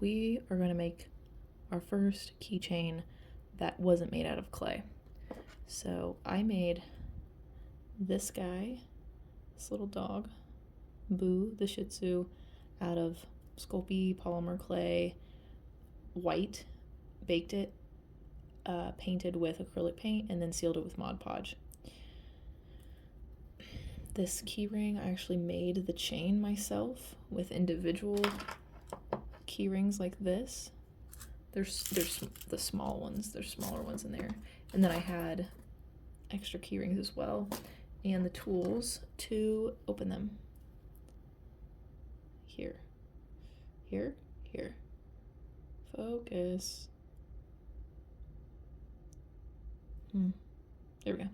we are going to make our first keychain that wasn't made out of clay. So I made this guy, this little dog, Boo the Shih Tzu, out of Sculpey polymer clay, white, baked it, painted with acrylic paint, and then sealed it with Mod Podge. This keyring, I actually made the chain myself with individual keyrings like this. There's the small ones, there's smaller ones in there. And then I had extra keyrings as well, and the tools to open them. Here, here, here. Focus. There we go.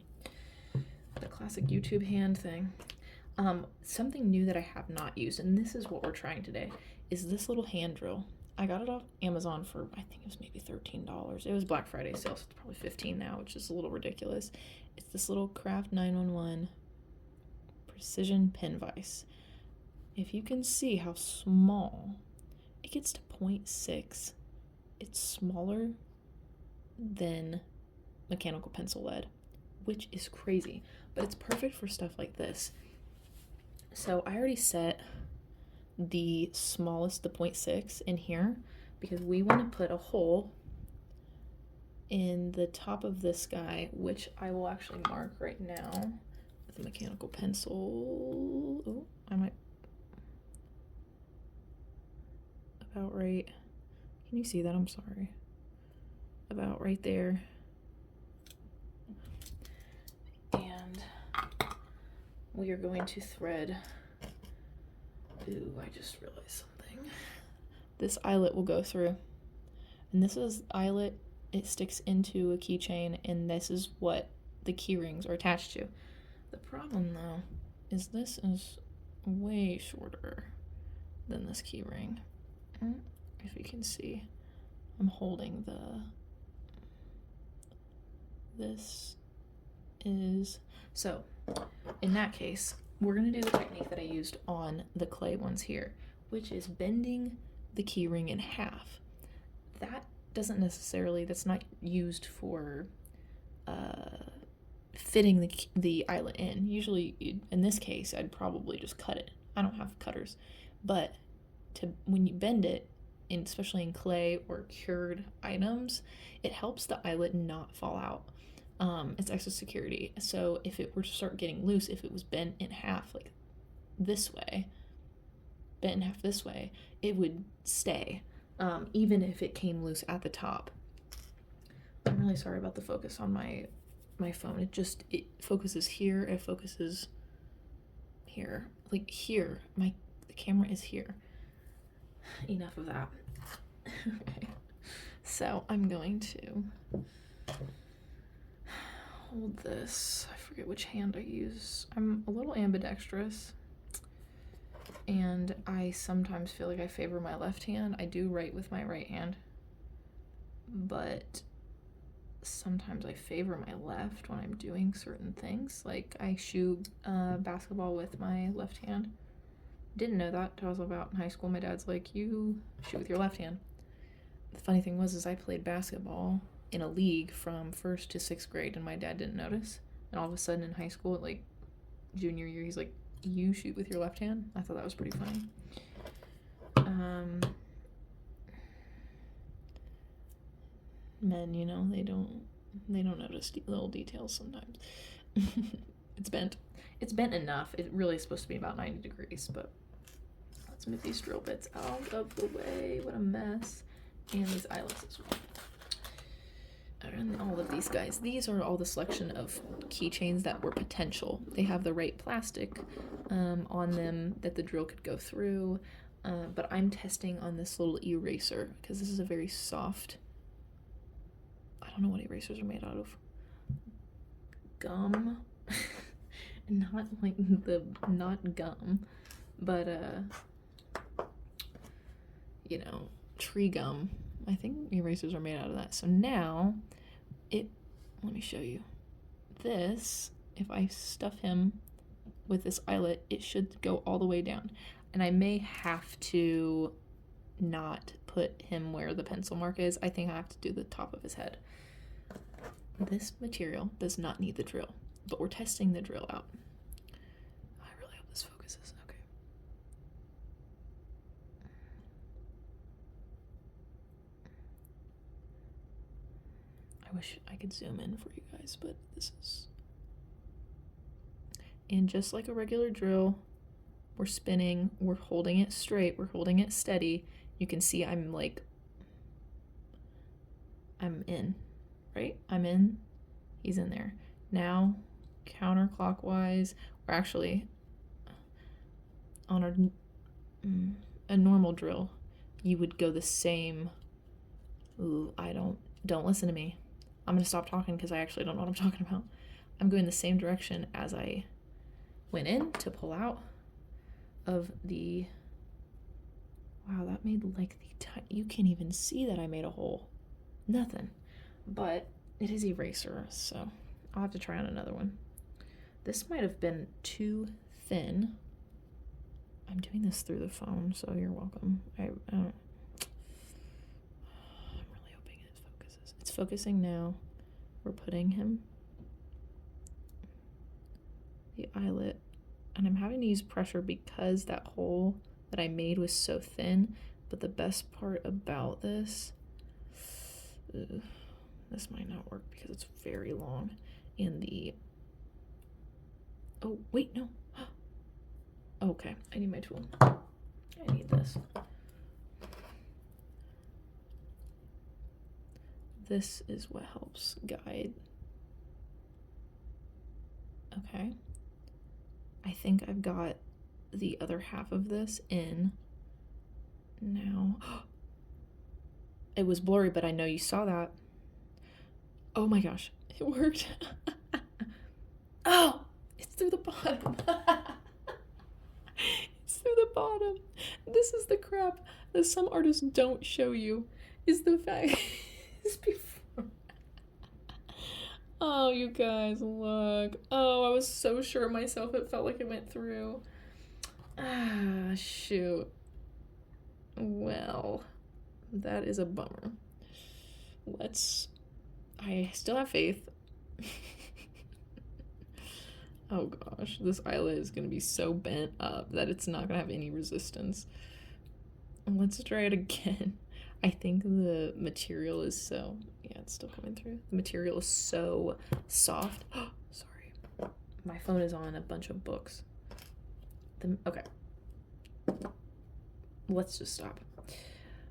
The classic YouTube hand thing. Something new that I have not used, and this is what we're trying today, is this little hand drill. I got it off Amazon for, I think it was maybe $13. It was Black Friday sale, so it's probably $15 now, which is a little ridiculous. It's this little Craft 911 precision pin vise. If you can see how small, it gets to 0.6. It's smaller than mechanical pencil lead, which is crazy, but it's perfect for stuff like this. So I already set the smallest, the 0.6 in here, because we want to put a hole in the top of this guy, which I will actually mark right now with a mechanical pencil. Oh, I might, about right, can you see that? I'm sorry. About right there. And we are going to thread, ooh, I just realized something. This eyelet will go through. And this is eyelet, it sticks into a keychain, and this is what the key rings are attached to. The problem though, is this is way shorter than this key ring. If you can see, I'm holding this is, so in that case, we're gonna do the technique that I used on the clay ones here, which is bending the key ring in half. That doesn't necessarily, that's not used for fitting the eyelet in. Usually, in this case, I'd probably just cut it. I don't have cutters, but when you bend it, especially in clay or cured items, it helps the eyelet not fall out. It's extra security. So if it were to start getting loose, if it was bent in half like this way, bent in half this way, it would stay, even if it came loose at the top. I'm really sorry about the focus on my phone. It focuses here, it focuses here, like here. The camera is here. Enough of that. Okay. So I'm going to hold this. I forget which hand I use. I'm a little ambidextrous, and I sometimes feel like I favor my left hand. I do write with my right hand, but sometimes I favor my left when I'm doing certain things. Like I shoot basketball with my left hand. Didn't know that until I was about in high school. My dad's like, you shoot with your left hand. The funny thing was I played basketball in a league from 1st to 6th grade, and my dad didn't notice. And all of a sudden in high school, like junior year, he's like, you shoot with your left hand? I thought that was pretty funny. Men, you know, they don't notice little details sometimes. It's bent enough. It really is supposed to be about 90 degrees, but let's move these drill bits out of the way. What a mess. And these eyelets as well. And all of these guys. These are all the selection of keychains that were potential. They have the right plastic on them that the drill could go through, but I'm testing on this little eraser because this is a very soft, I don't know what erasers are made out of. Gum. Not like not gum, but you know, tree gum. I think erasers are made out of that. So now let me show you this. If I stuff him with this eyelet, it should go all the way down, and I may have to not put him where the pencil mark is. I think I have to do the top of his head. This material does not need the drill, but we're testing the drill out. I really hope this focuses. Okay. I wish I could zoom in for you guys, but this is... And just like a regular drill, we're spinning, we're holding it straight, we're holding it steady. You can see I'm in, right? I'm in, he's in there. Now, counterclockwise, or actually, on a normal drill, you would go the same. Ooh, don't listen to me. I'm gonna stop talking because I actually don't know what I'm talking about. I'm going the same direction as I went in to pull out of the... Wow, that made like you can't even see that I made a hole. Nothing. But it is eraser, so I'll have to try on another one. This might have been too thin. I'm doing this through the phone, so you're welcome. I'm really hoping it focuses. It's focusing now. We're putting him the eyelet, and I'm having to use pressure because that hole that I made was so thin. But the best part about this, this might not work because it's very long, and the... Oh wait, no. Okay, I need my tool. I need this. This is what helps guide. Okay. I think I've got the other half of this in now. It was blurry, but I know you saw that. Oh my gosh, it worked. Oh, it's through the bottom. It's through the bottom. This is the crap that some artists don't show you, is the fact is before. Oh, you guys, look. Oh, I was so sure of myself, it felt like it went through. Ah, shoot. Well, that is a bummer. I still have faith. Oh gosh, this eyelet is gonna be so bent up that it's not gonna have any resistance. Let's try it again. I think the material is so... Yeah, it's still coming through. The material is so soft. Sorry. My phone is on a bunch of books. Okay. Let's just stop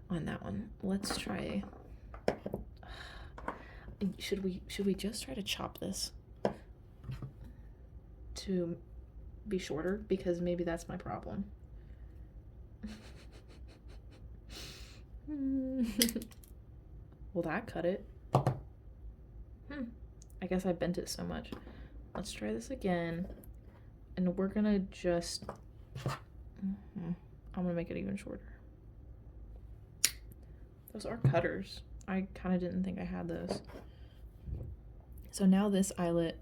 on that one. Let's try... Should we just try to chop this to be shorter? Because maybe that's my problem. Will that cut it? I guess I bent it so much. Let's try this again. And we're gonna just... I'm gonna make it even shorter. Those are cutters. I kind of didn't think I had those. So now this eyelet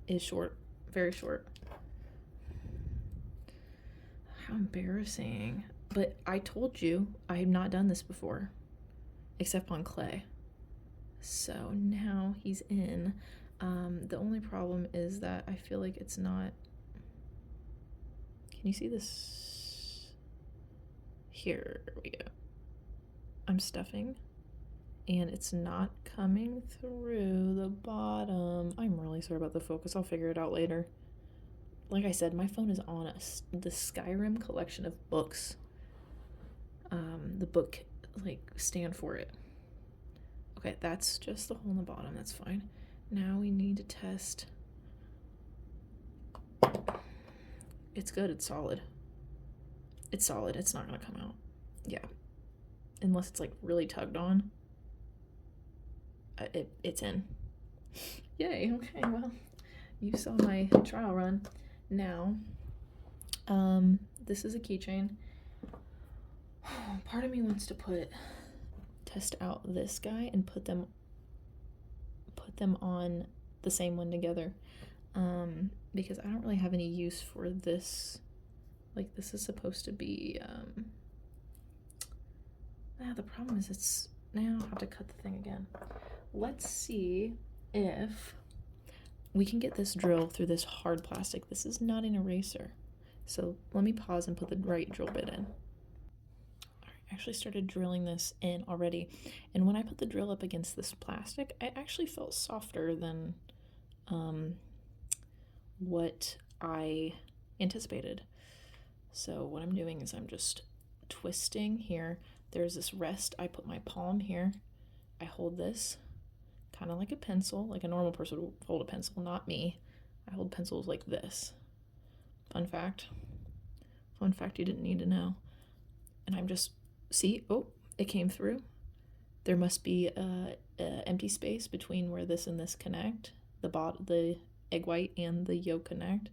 is short. Very short. How embarrassing. But I told you I have not done this before, except on clay. So now he's in. The only problem is that I feel like it's not... Can you see this? Here we go. I'm stuffing, and it's not coming through the bottom. I'm really sorry about the focus. I'll figure it out later. Like I said, my phone is on the Skyrim collection of books. The book, like, stand for it. Okay, that's just the hole in the bottom. That's fine. Now we need to test. It's good. It's solid. It's solid. It's not gonna come out. Yeah. Unless it's, like, really tugged on. It's in. Yay. Okay, well, you saw my trial run. Now, this is a keychain. Part of me wants to test out this guy and put them on the same one together, because I don't really have any use for this. Like, this is supposed to be The problem is it's now I have to cut the thing again. Let's see if we can get this drill through this hard plastic. This is not an eraser. So let me pause and put the right drill bit in. I actually started drilling this in already, and when I put the drill up against this plastic, it actually felt softer than what I anticipated. So what I'm doing is I'm just twisting here. There's this rest. I put my palm here. I hold this kind of like a pencil, like a normal person would hold a pencil, not me. I hold pencils like this. Fun fact you didn't need to know. And I'm just, see, oh, it came through. There must be a empty space between where this and this connect, the egg white and the yolk connect.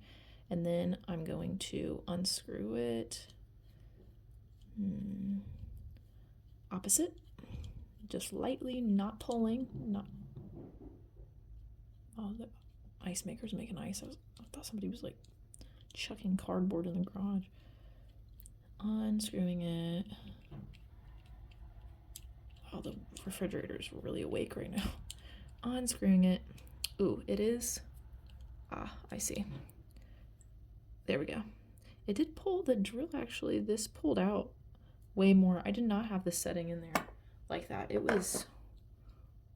And then I'm going to unscrew it opposite, just lightly, not pulling, not. Oh, the ice maker's making ice. I thought somebody was like chucking cardboard in the garage. Unscrewing it. Oh, the refrigerator's really awake right now. Unscrewing it. Ooh, it is. I see. There we go. It did pull the drill, actually. This pulled out way more. I did not have the setting in there like that. It was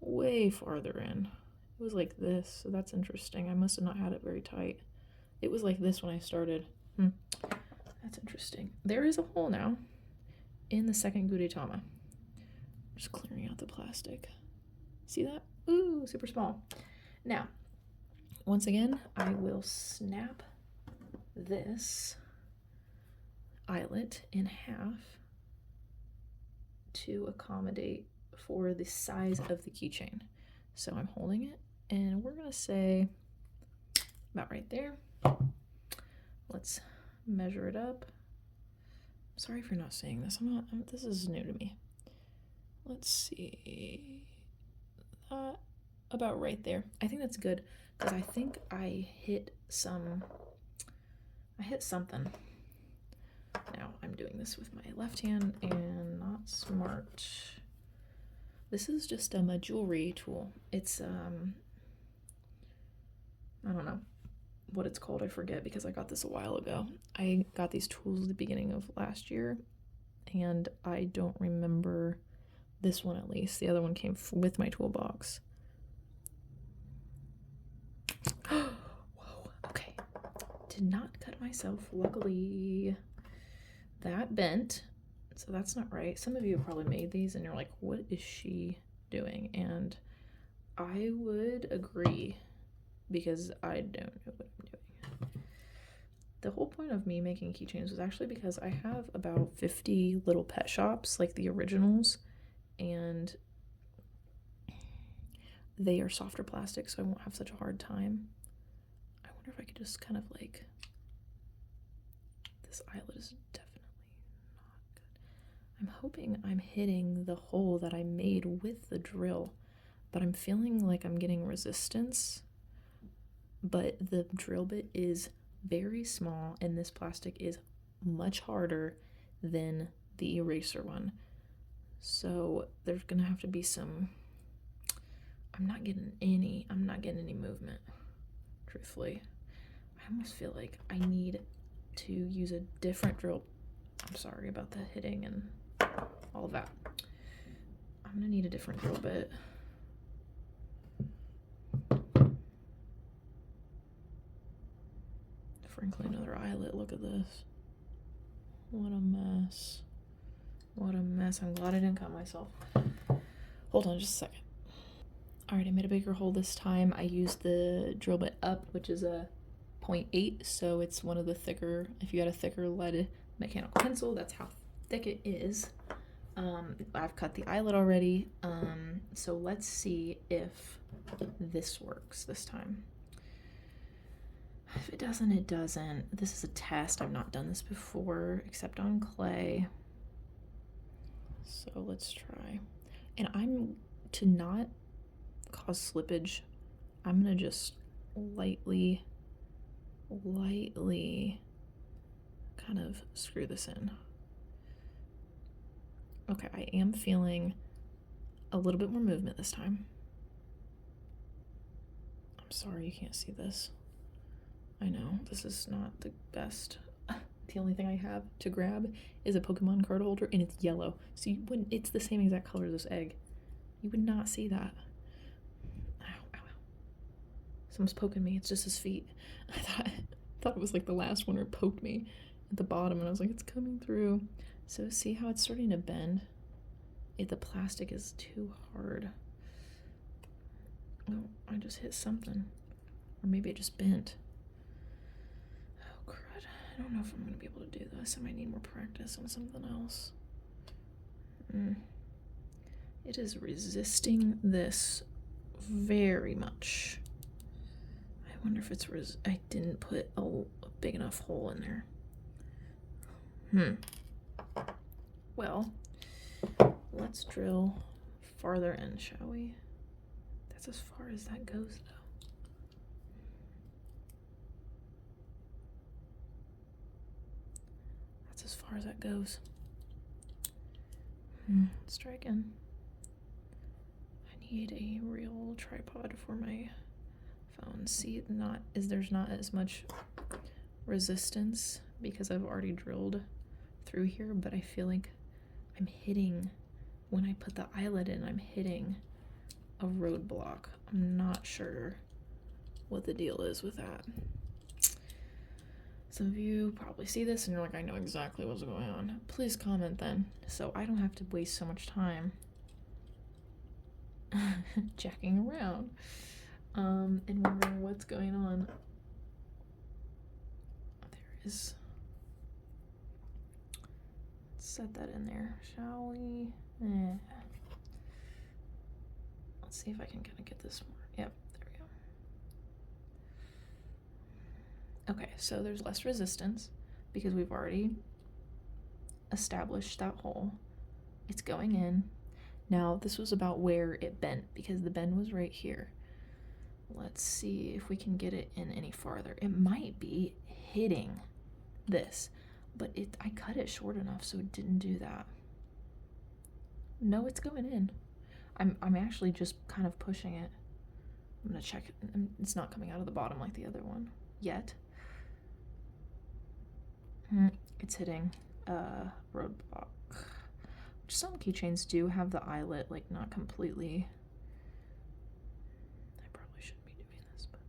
way farther in. It was like this, so that's interesting. I must have not had it very tight. It was like this when I started. That's interesting. There is a hole now in the second Gudetama. Just clearing out the plastic. See that? Ooh, super small. Now, once again, I will snap this eyelet in half to accommodate for the size of the keychain. So I'm holding it, and we're gonna say about right there. Let's measure it up. Sorry for not saying this. This is new to me. Let's see. About right there. I think that's good because I think I hit something. Now I'm doing this with my left hand and not smart. This is just a jewelry tool. It's I don't know what it's called. I forget because I got this a while ago. I got these tools at the beginning of last year, and I don't remember this one at least. The other one came with my toolbox. Whoa, okay. Did not cut myself, luckily. That bent, so that's not right. Some of you have probably made these and you're like, what is she doing? And I would agree because I don't know what I'm doing. The whole point of me making keychains was actually because I have about 50 little pet shops, like the originals, and they are softer plastic, so I won't have such a hard time. I wonder if I could just kind of like, this eyelet is definitely not good. I'm hoping I'm hitting the hole that I made with the drill, but I'm feeling like I'm getting resistance. But the drill bit is very small, and this plastic is much harder than the eraser one. So there's gonna have to be some. I'm not getting any movement, truthfully. I almost feel like I need to use a different drill. I'm sorry about the hitting and all of that. I'm gonna need a different drill bit. Frankly, another eyelet. Look at this. What a mess. What a mess. I'm glad I didn't cut myself. Hold on just a second. Alright, I made a bigger hole this time. I used the drill bit up, which is a 0.8, so it's one of the thicker. If you got a thicker lead mechanical pencil, that's how thick it is. I've cut the eyelet already, so let's see if this works this time. If it doesn't, it doesn't. This is a test. I've not done this before, except on clay. So let's try. And I'm, to not cause slippage, I'm gonna just lightly kind of screw this in. Okay, I am feeling a little bit more movement this time. I'm sorry you can't see this. I know, this is not the best. The only thing I have to grab is a Pokemon card holder, and it's yellow. So you wouldn't, it's the same exact color as this egg. You would not see that. Ow, ow, ow. Someone's poking me. It's just his feet. I thought it was like the last one where it poked me at the bottom, and I was like, it's coming through. So see how it's starting to bend? The plastic is too hard. Oh, I just hit something. Or maybe it just bent. Oh, crud. I don't know if I'm going to be able to do this. I might need more practice on something else. It is resisting this very much. I wonder if it's I didn't put a big enough hole in there. Well, let's drill farther in, shall we? That's as far as that goes, though. That's as far as that goes. Let's try again. I need a real tripod for my phone. See, there's not as much resistance because I've already drilled through here, but I feel like I'm hitting, when I put the eyelet in, I'm hitting a roadblock. I'm not sure what the deal is with that. Some of you probably see this and you're like, I know exactly what's going on. Please comment then, so I don't have to waste so much time jacking around and wondering what's going on. There is. Let's set that in there, shall we? Let's see if I can kind of get this more. Yep, there we go. Okay, so there's less resistance because we've already established that hole. It's going in. Now, this was about where it bent because the bend was right here. Let's see if we can get it in any farther. It might be hitting this, but I cut it short enough so it didn't do that. No, it's going in. I'm actually just kind of pushing it. I'm gonna check it. It's not coming out of the bottom like the other one yet. It's hitting roadblock. Some keychains do have the eyelet like not completely. I probably shouldn't be doing this, but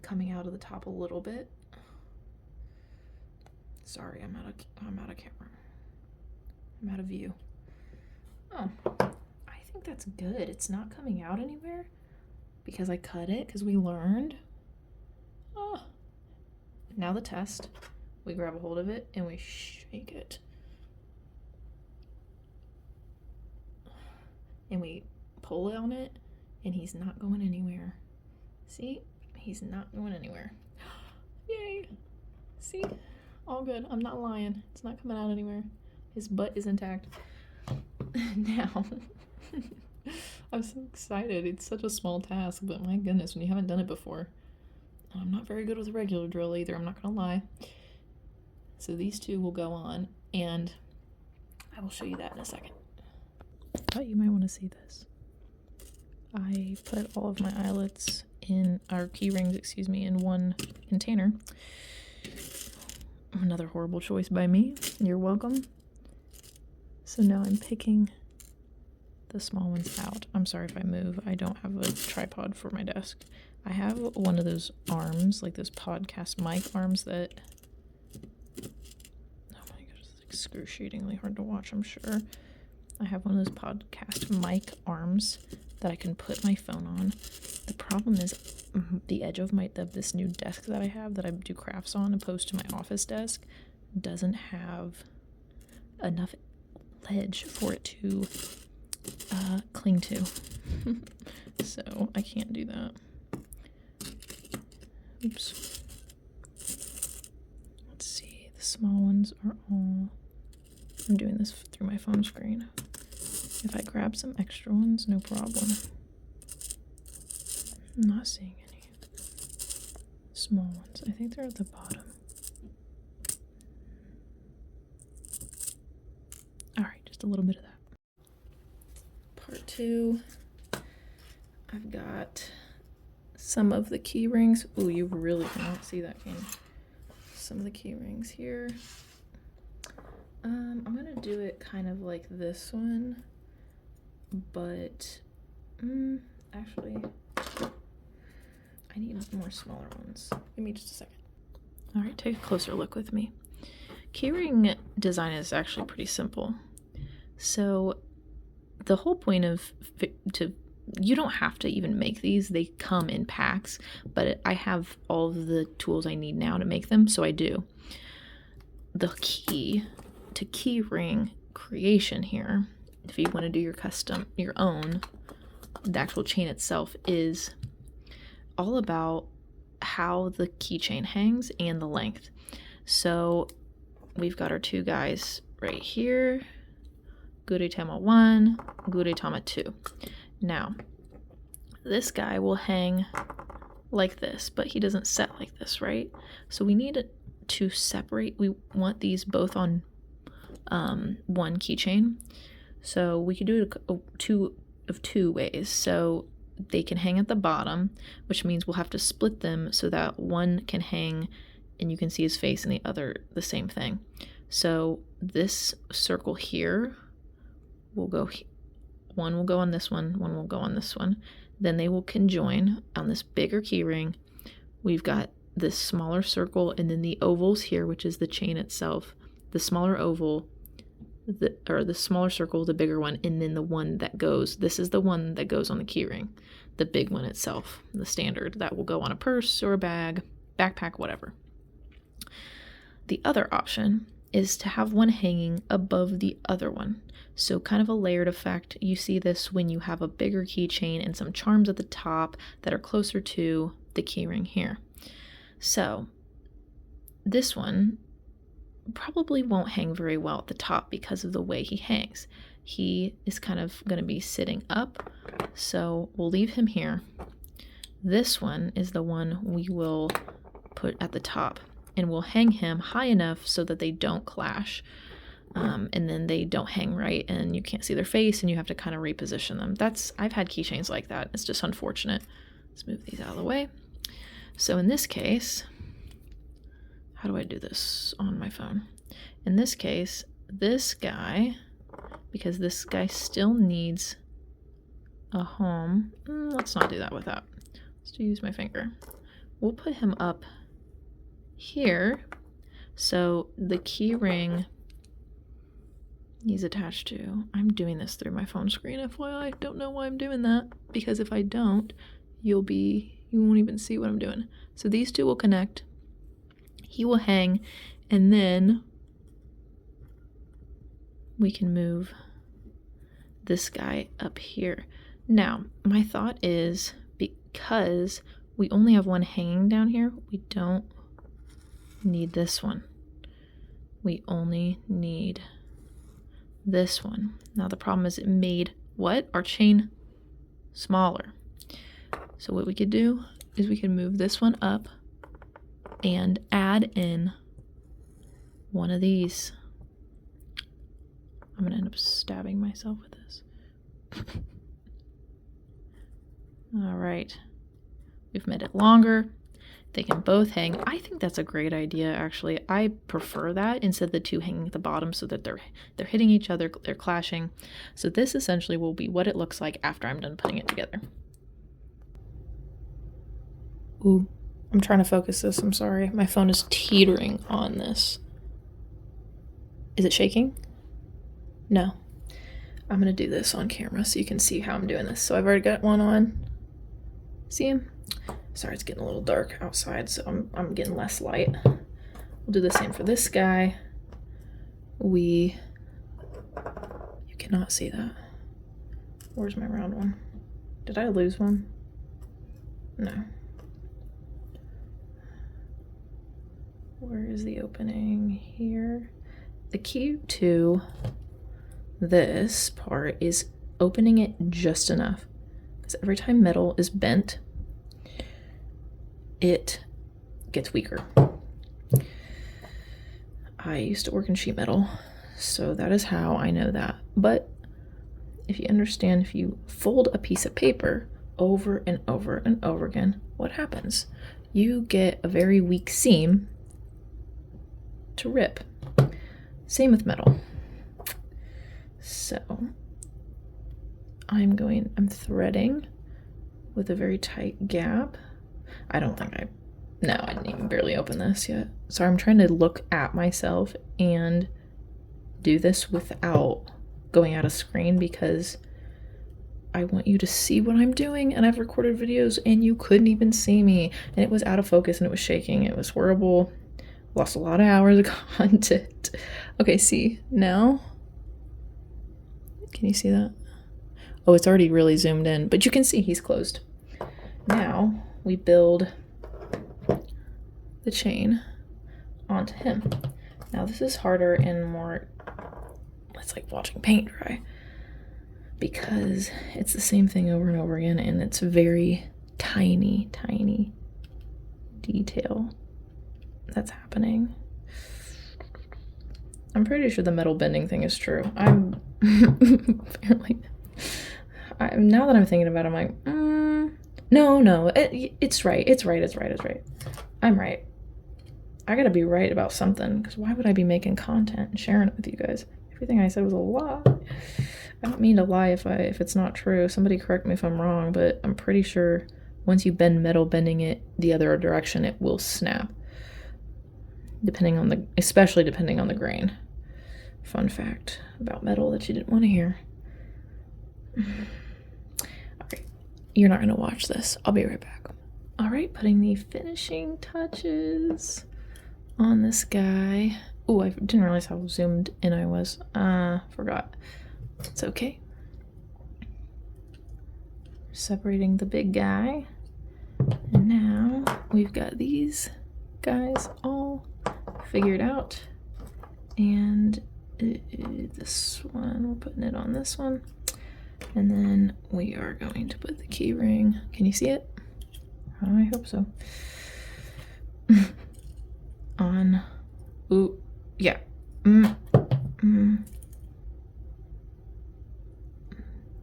coming out of the top a little bit. Sorry, I'm out of camera. I'm out of view. Oh, I think that's good. It's not coming out anywhere because I cut it because we learned. Oh, now the test. We grab a hold of it and we shake it. And we pull on it and he's not going anywhere. See? He's not going anywhere. Yay! See? All good. I'm not lying. It's not coming out anywhere. His butt is intact. Now, I'm so excited. It's such a small task, but my goodness, when you haven't done it before. I'm not very good with a regular drill either, I'm not gonna lie. So these two will go on, and I will show you that in a second. I thought you might want to see this. I put all of my eyelets in, our key rings, excuse me, in one container. Another horrible choice by me. You're welcome. So now I'm picking the small ones out. I'm sorry if I move. I don't have a tripod for my desk. I have one of those arms, like those podcast mic arms that... Oh my gosh, it's excruciatingly hard to watch, I'm sure. I have one of those podcast mic arms that I can put my phone on. The problem is the edge of this new desk that I have that I do crafts on opposed to my office desk doesn't have enough ledge for it to cling to. So I can't do that. Oops. Let's see, the small ones are all... I'm doing this through my phone screen. If I grab some extra ones, no problem. I'm not seeing any small ones. I think they're at the bottom. Alright, just just a little bit of that. Part 2, I've got some of the key rings. Ooh, you really cannot see that, can you? Some of the key rings here. I'm gonna do it kind of like this one, but actually I need more smaller ones. Give me just a second. All right, take a closer look with me. Keyring design is actually pretty simple. So the whole point of you don't have to even make these. They come in packs, but I have all of the tools I need now to make them, so I do. The key to keyring creation here, if you want to do your own, the actual chain itself is all about how the keychain hangs and the length. So we've got our 2 guys right here, Guritama 1, Guritama 2. Now, this guy will hang like this, but he doesn't set like this, right? So we need to separate. We want these both on one keychain. So we could do it two ways. So they can hang at the bottom, which means we'll have to split them so that one can hang and you can see his face and the other the same thing. So this circle here will go, one will go on this one will go on this one. Then they will conjoin on this bigger key ring. We've got this smaller circle and then the ovals here, which is the chain itself. The smaller oval, or the smaller circle, the bigger one, and then the one that goes, this is the one that goes on the key ring. The big one itself, the standard, that will go on a purse or a bag, backpack, whatever. The other option is to have one hanging above the other one. So kind of a layered effect. You see this when you have a bigger keychain and some charms at the top that are closer to the key ring here. So this one probably won't hang very well at the top because of the way he hangs. He is kind of going to be sitting up, so we'll leave him here. This one is the one we will put at the top, and we'll hang him high enough so that they don't clash, and then they don't hang right and you can't see their face and you have to kind of reposition them. I've had keychains like that. It's just unfortunate. Let's move these out of the way. So in this case, how do I do this on my phone? In this case, this guy, because this guy still needs a home. Let's not do that with that. Let's use my finger. We'll put him up here. So the key ring he's attached to. I'm doing this through my phone screen, FYI. I don't know why I'm doing that, because if I don't, you won't even see what I'm doing. So these two will connect. He will hang, and then we can move this guy up here. Now, my thought is, because we only have one hanging down here, we don't need this one. We only need this one. Now the problem is it made what? Our chain smaller. So what we could do is we can move this one up and add in one of these. I'm gonna end up stabbing myself with this. All right, we've made it longer. They can both hang. I think that's a great idea, actually. I prefer that instead of the two hanging at the bottom so that they're hitting each other, they're clashing. So this essentially will be what it looks like after I'm done putting it together. Ooh, I'm trying to focus this, I'm sorry. My phone is teetering on this. Is it shaking? No. I'm gonna do this on camera so you can see how I'm doing this. So I've already got one on. See him? Sorry, it's getting a little dark outside, so I'm getting less light. We'll do the same for this guy. You cannot see that. Where's my round one? Did I lose one? No. Where is the opening here? The key to this part is opening it just enough, because every time metal is bent, it gets weaker. I used to work in sheet metal, So that is how I know that. But if you understand, if you fold a piece of paper over and over and over again, what happens? You get a very weak seam to rip. Same with metal. So I'm threading with a very tight gap. I didn't even barely open this yet. So I'm trying to look at myself and do this without going out of screen because I want you to see what I'm doing, and I've recorded videos and you couldn't even see me, and it was out of focus and it was shaking. It was horrible. Lost a lot of hours of content. Okay, see, now, can you see that? Oh, it's already really zoomed in, but you can see he's closed. Now we build the chain onto him. Now this is harder and more, it's like watching paint dry because it's the same thing over and over again, and it's very tiny detail that's happening. I'm pretty sure the metal bending thing is true. I'm now that I'm thinking about it, I'm like, no, it's right. I'm right. I gotta be right about something, because why would I be making content and sharing it with you guys? Everything I said was a lie. I don't mean to lie if it's not true. Somebody correct me if I'm wrong, but I'm pretty sure once you bend metal, bending it the other direction, it will snap. Especially depending on the grain. Fun fact about metal that you didn't want to hear. Alright, you're not gonna watch this. I'll be right back. Alright, putting the finishing touches on this guy. Oh, I didn't realize how zoomed in I was. Forgot. It's okay. Separating the big guy. And now we've got these guys all figured out. And this one, we're putting it on this one. And then we are going to put the key ring. Can you see it? I hope so. On. Ooh, yeah.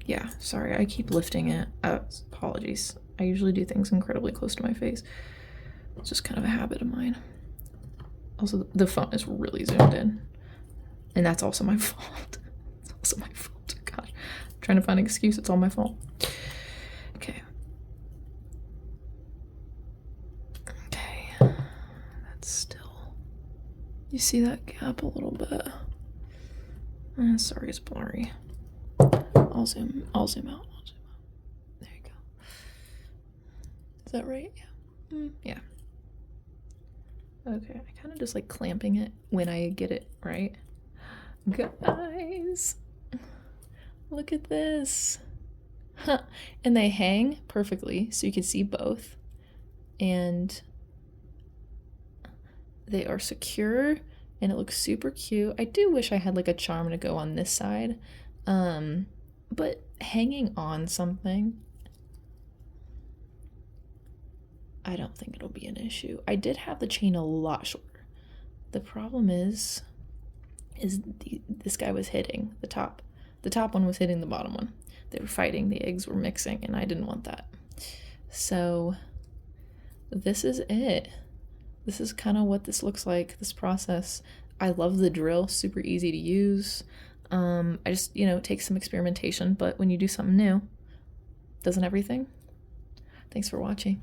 Yeah, sorry, I keep lifting it. Apologies. I usually do things incredibly close to my face. It's just kind of a habit of mine. Also, the phone is really zoomed in. And that's also my fault. It's also my fault. Gosh, I'm trying to find an excuse. It's all my fault. Okay. Okay. That's still... You see that gap a little bit? Sorry, it's blurry. I'll zoom out. There you go. Is that right? Yeah. Yeah. Okay, I kind of just like clamping it when I get it right. Guys, look at this. Huh. And they hang perfectly, so you can see both. And they are secure, and it looks super cute. I do wish I had like a charm to go on this side. But hanging on something, I don't think it'll be an issue. I did have the chain a lot shorter. The problem is this guy was hitting the top. The top one was hitting the bottom one. They were fighting, the eggs were mixing, and I didn't want that. So this is it. This is kind of what this looks like, this process. I love the drill, super easy to use. I just, it takes some experimentation, but when you do something new, doesn't everything? Thanks for watching.